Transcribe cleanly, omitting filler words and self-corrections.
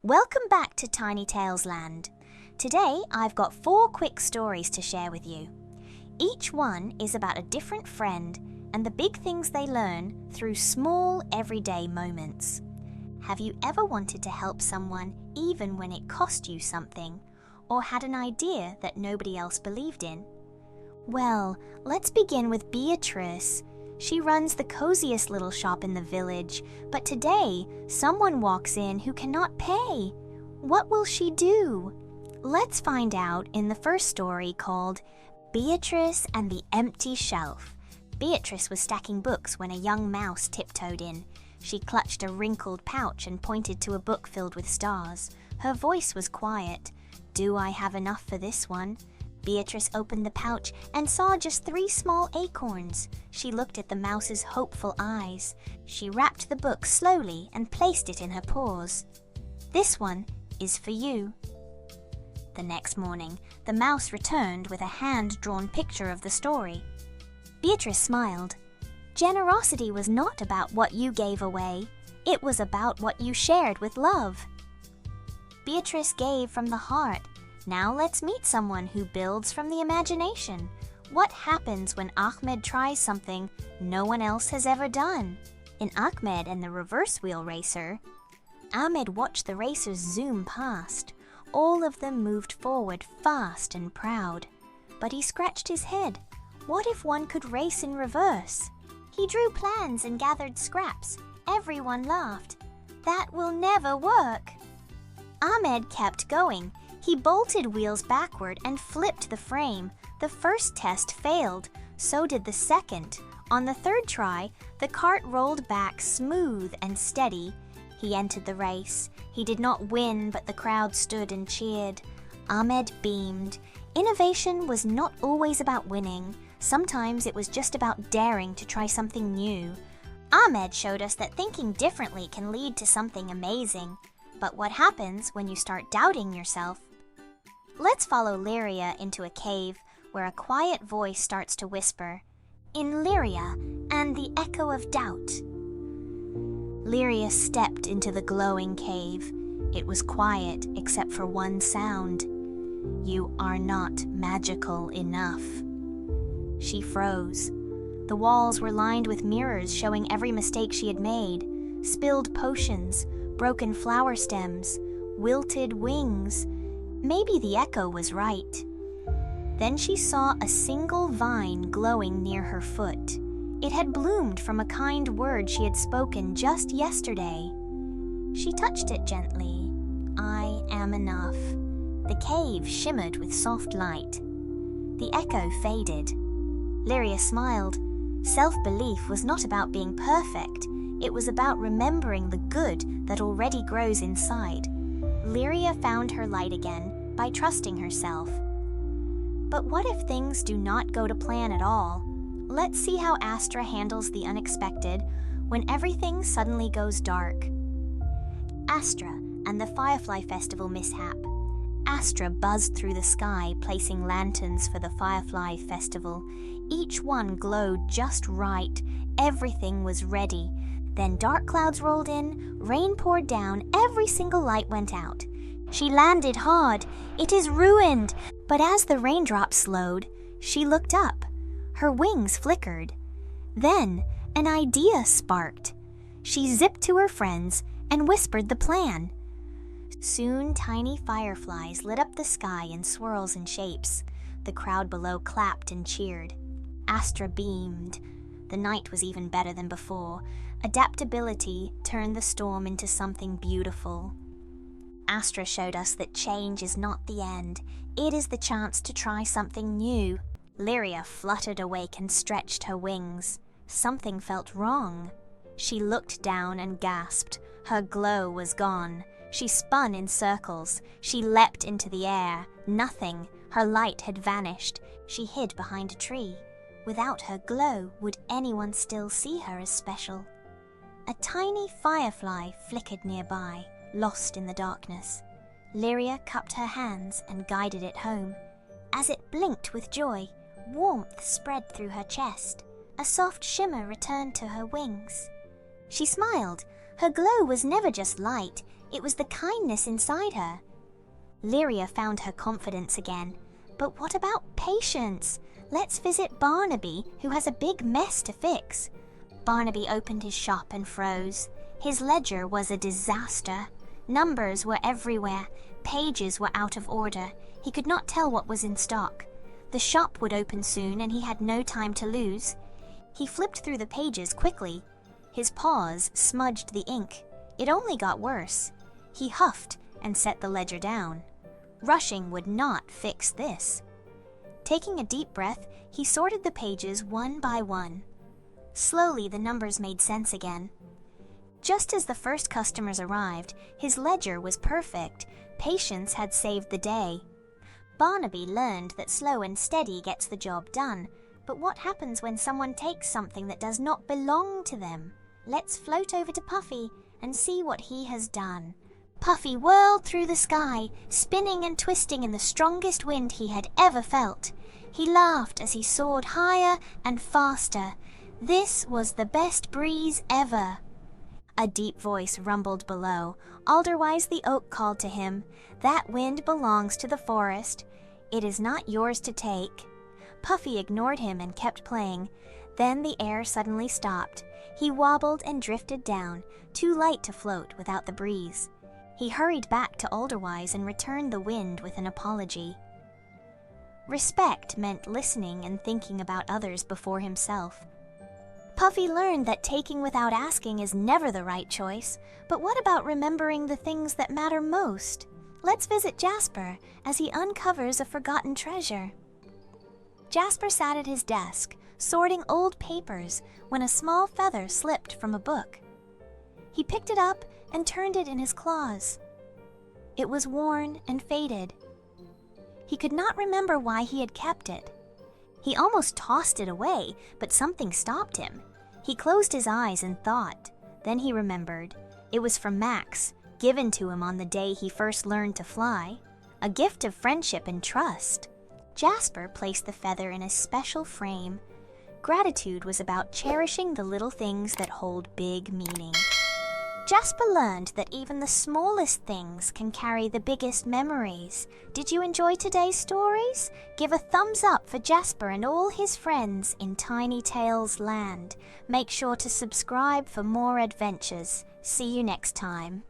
Welcome back to Tiny Tales Land. Today I've got 4 quick stories to share with you. Each one is about a different friend and the big things they learn through small everyday moments. Have you ever wanted to help someone even when it cost you something, or had an idea that nobody else believed in? Well, let's begin with Beatrice. She runs the coziest little shop in the village, but today someone walks in who cannot pay. What will she do? Let's find out in the first story called Beatrice and the Empty Shelf. Beatrice was stacking books when a young mouse tiptoed in. She clutched a wrinkled pouch and pointed to a book filled with stars. Her voice was quiet. "Do I have enough for this one?" Beatrice opened the pouch and saw just 3 small acorns. She looked at the mouse's hopeful eyes. She wrapped the book slowly and placed it in her paws. "This one is for you." The next morning, the mouse returned with a hand-drawn picture of the story. Beatrice smiled. Generosity was not about what you gave away. It was about what you shared with love. Beatrice gave from the heart. Now let's meet someone who builds from the imagination. What happens when Ahmed tries something no one else has ever done? In Ahmed and the Reverse Wheel Racer, Ahmed watched the racers zoom past. All of them moved forward fast and proud. But he scratched his head. What if one could race in reverse? He drew plans and gathered scraps. Everyone laughed. That will never work. Ahmed kept going. He bolted wheels backward and flipped the frame. The first test failed. So did the second. On the third try, the cart rolled back smooth and steady. He entered the race. He did not win, but the crowd stood and cheered. Ahmed beamed. Innovation was not always about winning. Sometimes it was just about daring to try something new. Ahmed showed us that thinking differently can lead to something amazing. But what happens when you start doubting yourself? Let's follow Lyria into a cave where a quiet voice starts to whisper, "In Lyria and the echo of doubt." Lyria stepped into the glowing cave. It was quiet except for one sound. "You are not magical enough." She froze. The walls were lined with mirrors showing every mistake she had made. Spilled potions, broken flower stems, wilted wings. Maybe the echo was right. Then she saw a single vine glowing near her foot. It had bloomed from a kind word she had spoken just yesterday. She touched it gently. "I am enough." The cave shimmered with soft light. The echo faded. Lyria smiled. Self-belief was not about being perfect. It was about remembering the good that already grows inside. Lyria found her light again by trusting herself. But what if things do not go to plan at all? Let's see how Astra handles the unexpected when everything suddenly goes dark. Astra and the Firefly Festival mishap. Astra buzzed through the sky, placing lanterns for the Firefly Festival. Each one glowed just right. Everything was ready. Then dark clouds rolled in, rain poured down, every single light went out. She landed hard. It is ruined. But as the raindrops slowed, she looked up. Her wings flickered. Then an idea sparked. She zipped to her friends and whispered the plan. Soon tiny fireflies lit up the sky in swirls and shapes. The crowd below clapped and cheered. Astra beamed. The night was even better than before. Adaptability turned the storm into something beautiful. Astra showed us that change is not the end. It is the chance to try something new. Lyria fluttered awake and stretched her wings. Something felt wrong. She looked down and gasped. Her glow was gone. She spun in circles. She leapt into the air. Nothing. Her light had vanished. She hid behind a tree. Without her glow, would anyone still see her as special? A tiny firefly flickered nearby, lost in the darkness. Lyria cupped her hands and guided it home. As it blinked with joy, warmth spread through her chest. A soft shimmer returned to her wings. She smiled. Her glow was never just light. It was the kindness inside her. Lyria found her confidence again. But what about patience? Let's visit Barnaby, who has a big mess to fix. Barnaby opened his shop and froze. His ledger was a disaster. Numbers were everywhere. Pages were out of order. He could not tell what was in stock. The shop would open soon, and he had no time to lose. He flipped through the pages quickly. His paws smudged the ink. It only got worse. He huffed and set the ledger down. Rushing would not fix this. Taking a deep breath, he sorted the pages one by one. Slowly, the numbers made sense again. Just as the first customers arrived, his ledger was perfect. Patience had saved the day. Barnaby learned that slow and steady gets the job done. But what happens when someone takes something that does not belong to them? Let's float over to Puffy and see what he has done. Puffy whirled through the sky, spinning and twisting in the strongest wind he had ever felt. He laughed as he soared higher and faster. This was the best breeze ever. A deep voice rumbled below. Alderwise the oak called to him, "That wind belongs to the forest. It is not yours to take." Puffy ignored him and kept playing. Then the air suddenly stopped. He wobbled and drifted down, too light to float without the breeze. He hurried back to Alderwise and returned the wind with an apology. Respect meant listening and thinking about others before himself. Puffy learned that taking without asking is never the right choice. But what about remembering the things that matter most? Let's visit Jasper as he uncovers a forgotten treasure. Jasper sat at his desk, sorting old papers, when a small feather slipped from a book. He picked it up and turned it in his claws. It was worn and faded. He could not remember why he had kept it. He almost tossed it away, but something stopped him. He closed his eyes and thought. Then he remembered. It was from Max, given to him on the day he first learned to fly. A gift of friendship and trust. Jasper placed the feather in a special frame. Gratitude was about cherishing the little things that hold big meaning. Jasper learned that even the smallest things can carry the biggest memories. Did you enjoy today's stories? Give a thumbs up for Jasper and all his friends in Tiny Tales Land. Make sure to subscribe for more adventures. See you next time.